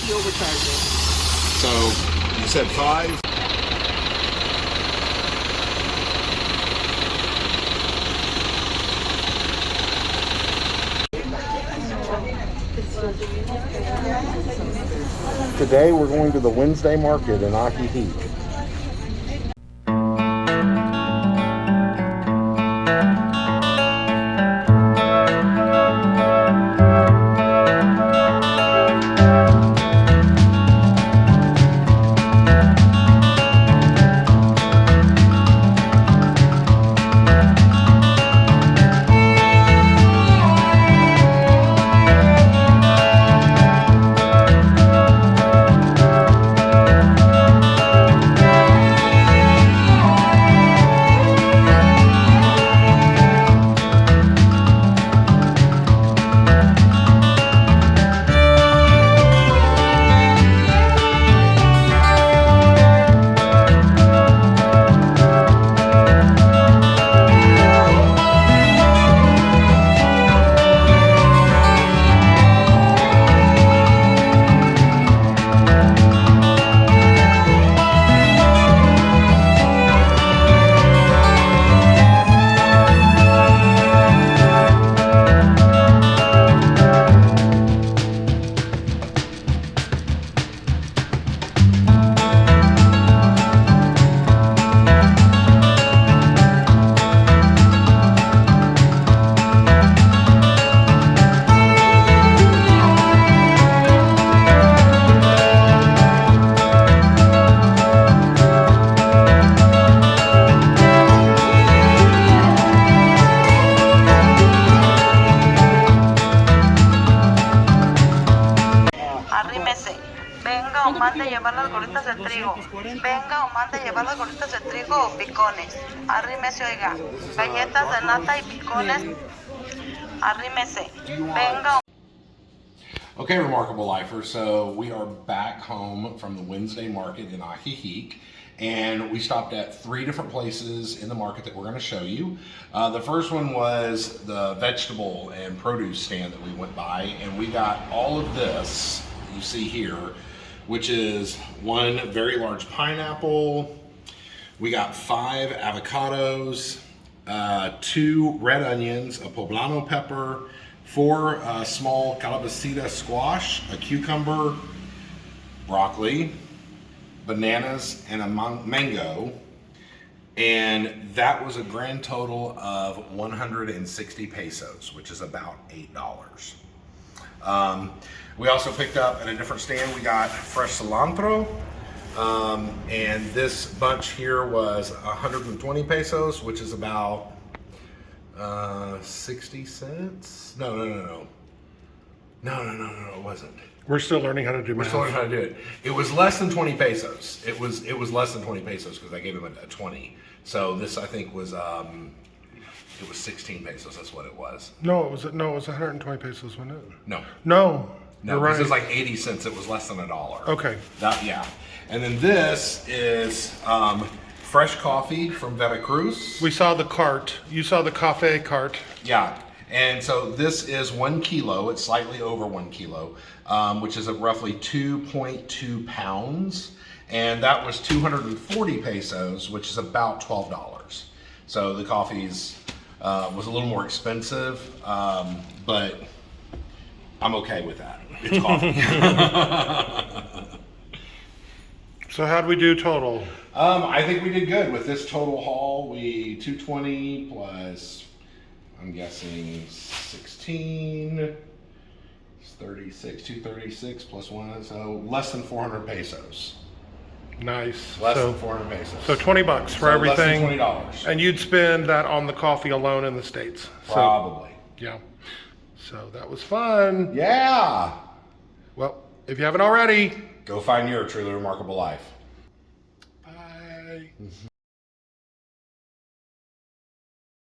He overcharged it. So you said 5? Today we're going to the Wednesday market in Ajijic. Arrímese. Venga o mande llevar las bolitas de trigo. Venga o mande llevar las bolitas de trigo o picones. Arrímese, oiga. Galletas de nata y picones. Arrímese. Venga. Okay, Remarkable Lifers, so we are back home from the Wednesday market in Ajijic, and we stopped at 3 different places in the market that we're going to show you. The first one was the vegetable and produce stand that we went by, and we got all of this you see here, which is 1 very large pineapple. We got 5 avocados, 2 red onions, a poblano pepper, 4 small calabacita squash, a cucumber, broccoli, bananas, and a mango. And that was a grand total of 160 pesos, which is about $8. We also picked up at a different stand, we got fresh cilantro. And this bunch here was 120 pesos, which is about 60 cents? No, it wasn't. We're still learning how to do math. We're still learning how to do it. It was less than 20 pesos. It was less than 20 pesos because I gave him a 20. So this I think was it was 16 pesos. That's what it was. No, it was 120 pesos, wasn't it? No, you're right. This is like 80 cents. It was less than $1. Okay. Yeah. And then this is fresh coffee from Veracruz. We saw the cart. You saw the cafe cart. Yeah. And so this is 1 kilo. It's slightly over 1 kilo, which is roughly 2.2 pounds. And that was 240 pesos, which is about $12. So the coffee's was a little more expensive, but I'm okay with that. It's coffee. So how'd we do total? I think we did good with this total haul. We 220 plus, I'm guessing 16, 36, 236 plus 1, so less than 400 pesos. Nice. Less than 400 pesos. So 20 bucks for everything. Less than $20. And you'd spend that on the coffee alone in the States. Probably. So, yeah. So that was fun. Yeah. Well, if you haven't already, Go find your truly remarkable life. bye.